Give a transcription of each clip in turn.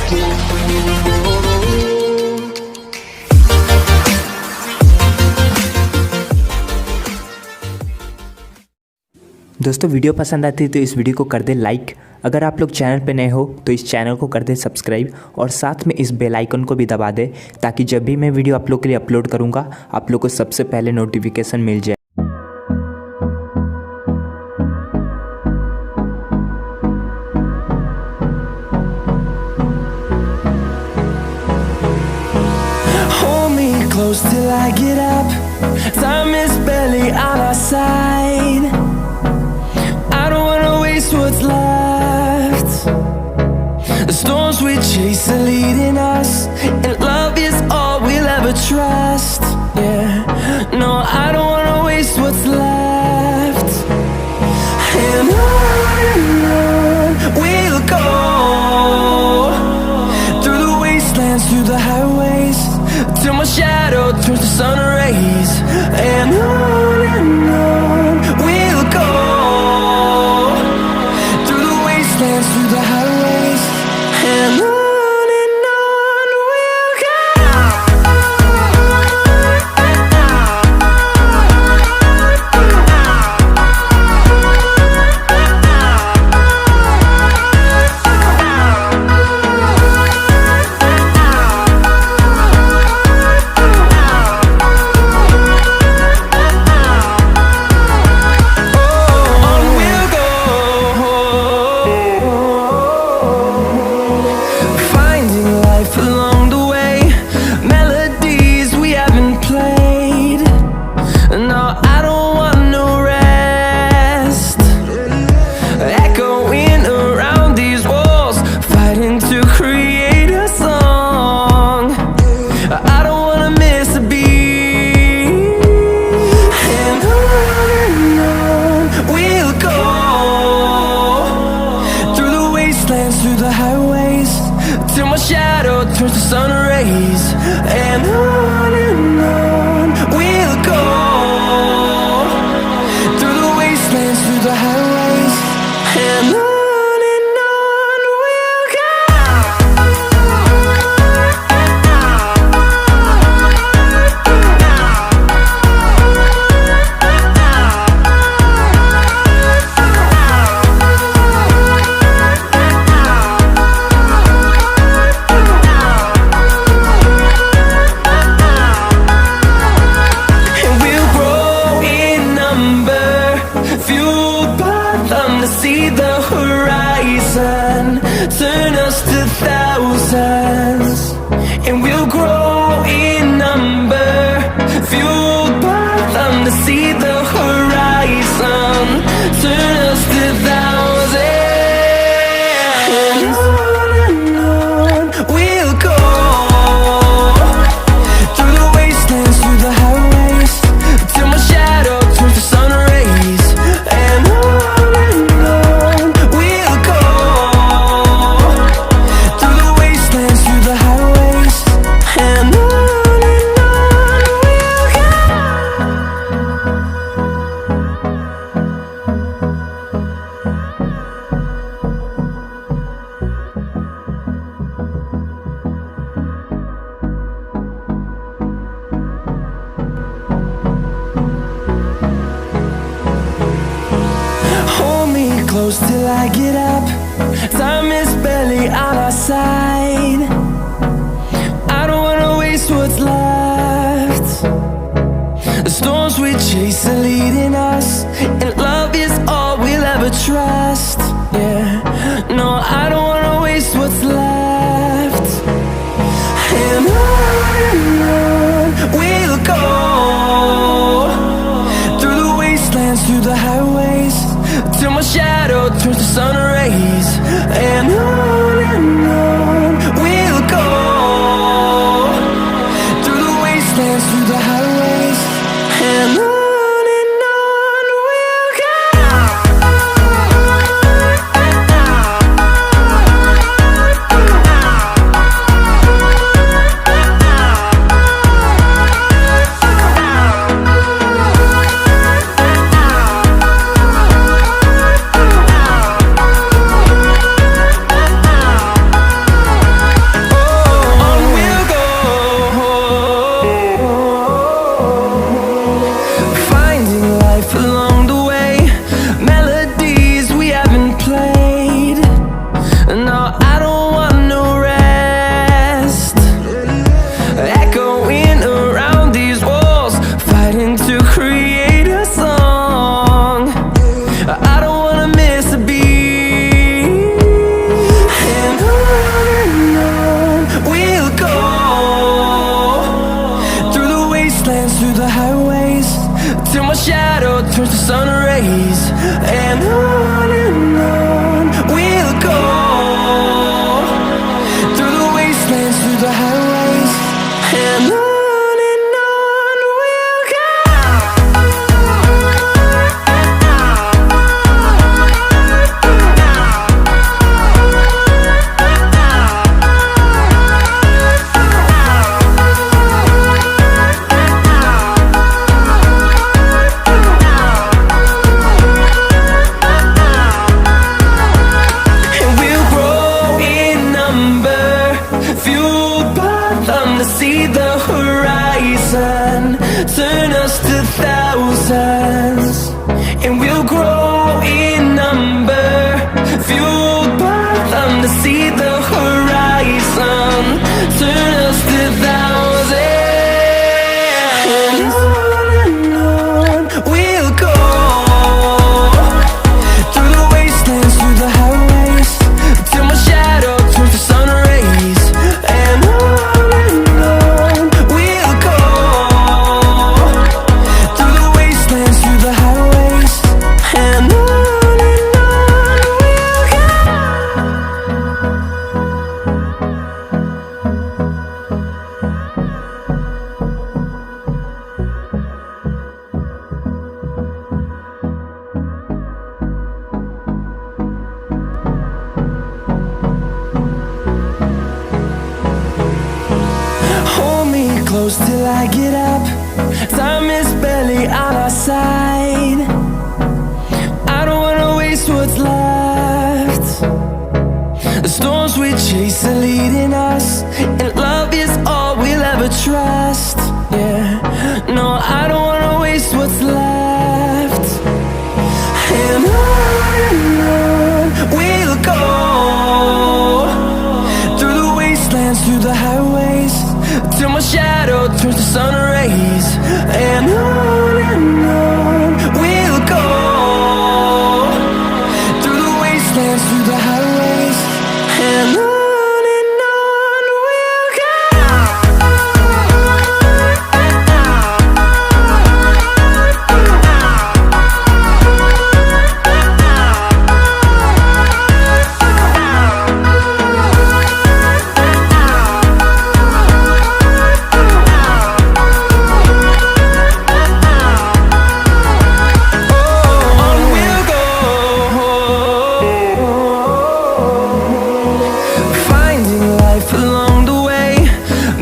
दोस्तों वीडियो पसंद आती है तो इस वीडियो को कर दे लाइक। अगर आप लोग चैनल पे नए हो तो इस चैनल को कर दे सब्सक्राइब और साथ में इस बेल आइकन को भी दबा दे ताकि जब भी मैं वीडियो आप लोग के लिए अपलोड करूँगा आप लोग को सबसे पहले नोटिफिकेशन मिल जाए। Close till I get up. Time is barely on our side. I don't wanna waste what's left. The storms we chase are leading us, and love is all we'll ever trust. Yeah, no, I don't wanna waste what's left. And on we'll go, through the wastelands, through the highways, till my shadow turns to sun rays. And on we'll go, through the wastelands, through the highways, and on we'll go. Through the highways, till my shadow turns to sun rays. And on we'll go, through the wastelands, through the highways, and on we'll go. See the horizon turn us to thousands, and we'll grow in number, fueled by them to see the horizon turn us to thousands. And on we'll go, through the wastelands, through the highways, till my shadow turns to sun rays. And close till I get up. Time is barely on our side. I don't wanna waste what's left. The storms we chase are leading us, and love is all we'll ever trust. Yeah, no, I don't wanna waste what's left. And on we'll go, through the wastelands, through the highways, till my shadow turns to sun rays. And on we'll go, through the wastelands, through the highways, and on through the highways, and on we'll go. And we'll grow in number, fueled by them to see the horizon, turn us to thousands. And we'll grow in number, fueled by them to see the horizon, turn us to thousands. And on we'll go, through the wastelands, through the highways, till my shadow turns to sun rays. And on we'll go, through the wastelands, through the highways, and on we'll go. Hold me close till I get up. Time is barely on our side. I don't wanna waste what's left. The storms we chase are leading us, and love is all we'll ever trust. Yeah, no, I don't wanna waste what's left. And on we'll go, through the wastelands, through the highways, till my shadow turns to sun rays. And on we'll go, through the wastelands, through the highways, and on we'll go. On we'll go, finding life along the way,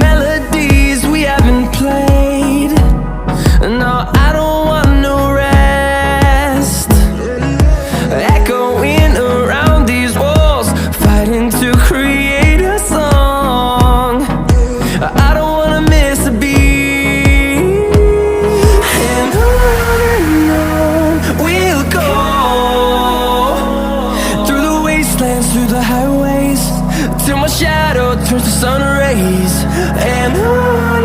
melodies we haven't played. No, I don't want no rest, echoing around these walls, fighting to create a song. I don't wanna miss a beat. And on we'll go, through the wastelands, through the highways, till my shadow turns to sun rays. And on